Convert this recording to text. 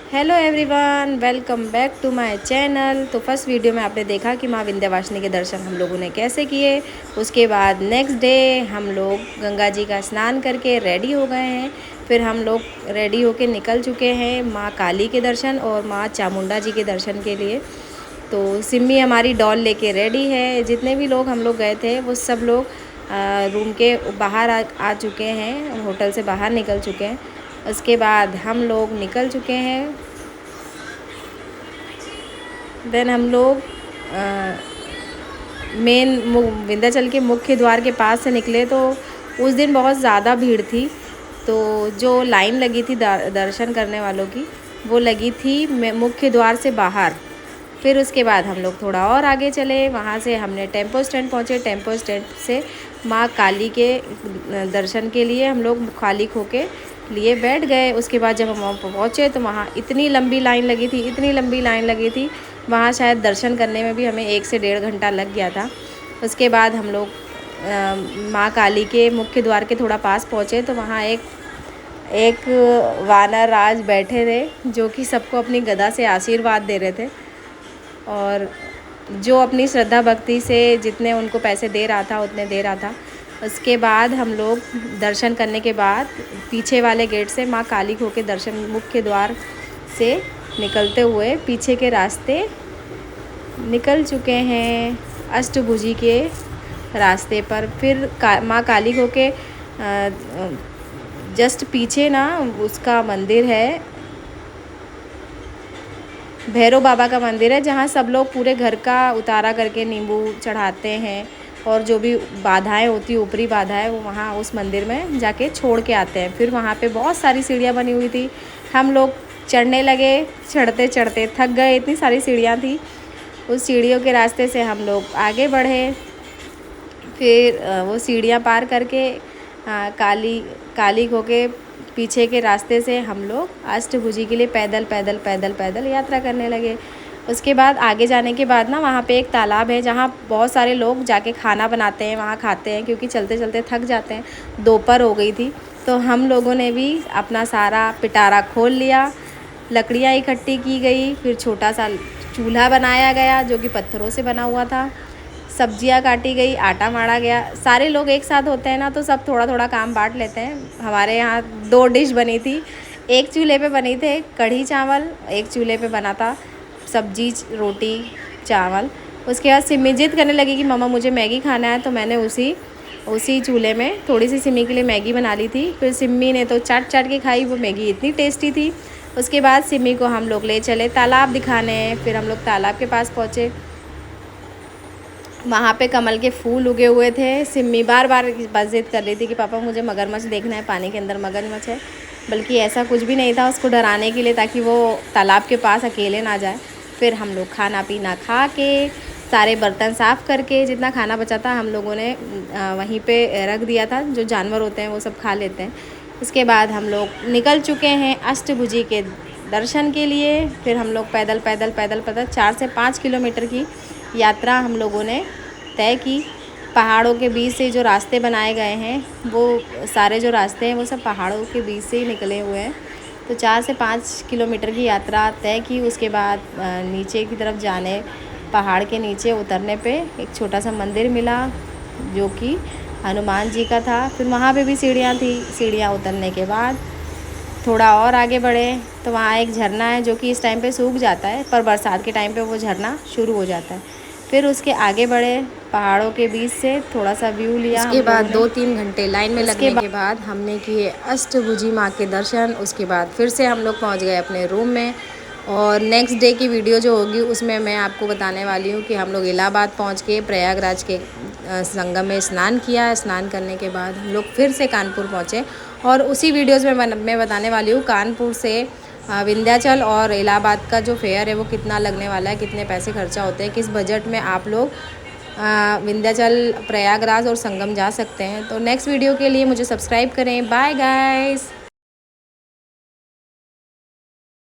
Hello everyone, welcome back to my channel. तो first video में आपने देखा कि माँ विंध्यवासिनी के दर्शन हम लोगों ने कैसे किए। उसके बाद नेक्स्ट डे हम लोग गंगा जी का स्नान करके रेडी हो गए हैं। फिर हम लोग रेडी होके निकल चुके हैं माँ काली के दर्शन और माँ चामुंडा जी के दर्शन के लिए। तो सिम्मी हमारी डॉल लेके रेडी है। जितने भी लोग हम लोग गए थे वो सब लोग रूम के बाहर आ चुके हैं, होटल से बाहर निकल चुके हैं। उसके बाद हम लोग निकल चुके हैं। देन हम लोग मेन विंध्याचल के मुख्य द्वार के पास से निकले। तो उस दिन बहुत ज़्यादा भीड़ थी, तो जो लाइन लगी थी दर्शन करने वालों की वो लगी थी मुख्य द्वार से बाहर। फिर उसके बाद हम लोग थोड़ा और आगे चले, वहाँ से हमने टेम्पो स्टैंड पहुँचे। टेम्पो स्टैंड से माँ काली के दर्शन के लिए हम लोग खाली होके लिए बैठ गए। उसके बाद जब हम वहाँ पहुँचे तो वहाँ इतनी लंबी लाइन लगी थी, इतनी लंबी लाइन लगी थी, वहाँ शायद दर्शन करने में भी हमें 1 से 1.5 घंटा लग गया था। उसके बाद हम लोग माँ काली के मुख्य द्वार के थोड़ा पास पहुँचे तो वहाँ एक वानर राज बैठे थे जो कि सबको अपनी गदा से आशीर्वाद दे रहे थे। और जो अपनी श्रद्धा भक्ति से जितने उनको पैसे दे रहा था उतने दे रहा था। उसके बाद हम लोग दर्शन करने के बाद पीछे वाले गेट से माँ काली खो के दर्शन मुख्य द्वार से निकलते हुए पीछे के रास्ते निकल चुके हैं अष्टभुजी के रास्ते पर। फिर माँ काली खो के जस्ट पीछे ना उसका मंदिर है, भैरव बाबा का मंदिर है, जहाँ सब लोग पूरे घर का उतारा करके नींबू चढ़ाते हैं और जो भी बाधाएं होती है, ऊपरी बाधाएं, वो वहाँ उस मंदिर में जाके छोड़ के आते हैं। फिर वहाँ पे बहुत सारी सीढ़ियाँ बनी हुई थी, हम लोग चढ़ने लगे। चढ़ते चढ़ते थक गए, इतनी सारी सीढ़ियाँ थी। उस सीढ़ियों के रास्ते से हम लोग आगे बढ़े। फिर वो सीढ़ियाँ पार करके काली खो के पीछे के रास्ते से हम लोग अष्टभुजी के लिए पैदल यात्रा करने लगे। उसके बाद आगे जाने के बाद ना वहाँ पे एक तालाब है जहाँ बहुत सारे लोग जाके खाना बनाते हैं, वहाँ खाते हैं, क्योंकि चलते चलते थक जाते हैं। दोपहर हो गई थी तो हम लोगों ने भी अपना सारा पिटारा खोल लिया, लकड़ियाँ इकट्ठी की गई। फिर छोटा सा चूल्हा बनाया गया जो कि पत्थरों से बना हुआ था। सब्जियां काटी गई, आटा माड़ा गया। सारे लोग एक साथ होते हैं ना तो सब थोड़ा थोड़ा काम बांट लेते हैं। हमारे यहाँ 2 डिश बनी थी। एक चूल्हे पे बनी थे कढ़ी चावल, एक चूल्हे पे बना था सब्जी रोटी चावल। उसके बाद सिम्मी जिद करने लगी कि मम्मा मुझे मैगी खाना है, तो मैंने उसी चूल्हे में थोड़ी सी सिम्मी के लिए मैगी बना ली थी। फिर सिम्मी ने तो चाट के खाई, वो मैगी इतनी टेस्टी थी। उसके बाद सिम्मी को हम लोग ले चले तालाब दिखाने। फिर हम लोग तालाब के पास पहुँचे, वहाँ पे कमल के फूल उगे हुए थे। सिम्मी बार बार बस जिद कर रही थी कि पापा मुझे मगरमच्छ देखना है, पानी के अंदर मगरमच्छ है। बल्कि ऐसा कुछ भी नहीं था, उसको डराने के लिए, ताकि वो तालाब के पास अकेले ना जाए। फिर हम लोग खाना पीना खा के सारे बर्तन साफ़ करके जितना खाना बचा था हम लोगों ने वहीं पे रख दिया था। जो जानवर होते हैं वो सब खा लेते हैं। उसके बाद हम लोग निकल चुके हैं अष्टभुजी के दर्शन के लिए। फिर हम लोग पैदल 4 से 5 किलोमीटर की यात्रा हम लोगों ने तय की। पहाड़ों के बीच से जो रास्ते बनाए गए हैं वो सारे जो रास्ते हैं वो सब पहाड़ों के बीच से ही निकले हुए हैं। तो 4 से 5 किलोमीटर की यात्रा तय की। उसके बाद नीचे की तरफ जाने, पहाड़ के नीचे उतरने पे एक छोटा सा मंदिर मिला जो कि हनुमान जी का था। फिर वहाँ पे भी सीढ़ियाँ थी। सीढ़ियाँ उतरने के बाद थोड़ा और आगे बढ़े तो वहाँ एक झरना है जो कि इस टाइम पे सूख जाता है, पर बरसात के टाइम पे वो झरना शुरू हो जाता है। फिर उसके आगे बढ़े, पहाड़ों के बीच से थोड़ा सा व्यू लिया। उसके बाद 2-3 घंटे लाइन में लगने के बाद हमने किए अष्टभुजी माँ के दर्शन। उसके बाद फिर से हम लोग पहुँच गए अपने रूम में। और नेक्स्ट डे की वीडियो जो होगी उसमें मैं आपको बताने वाली हूँ कि हम लोग इलाहाबाद पहुँच के प्रयागराज के संगम में स्नान किया। स्नान करने के बाद हम लोग फिर से कानपुर पहुँचे और उसी वीडियोज़ में मैं बताने वाली हूँ कानपुर से विंध्याचल और इलाहाबाद का जो फेयर है वो कितना लगने वाला है, कितने पैसे खर्चा होते हैं, किस बजट में आप लोग विंध्याचल, प्रयागराज और संगम जा सकते हैं। तो नेक्स्ट वीडियो के लिए मुझे सब्सक्राइब करें। Bye guys.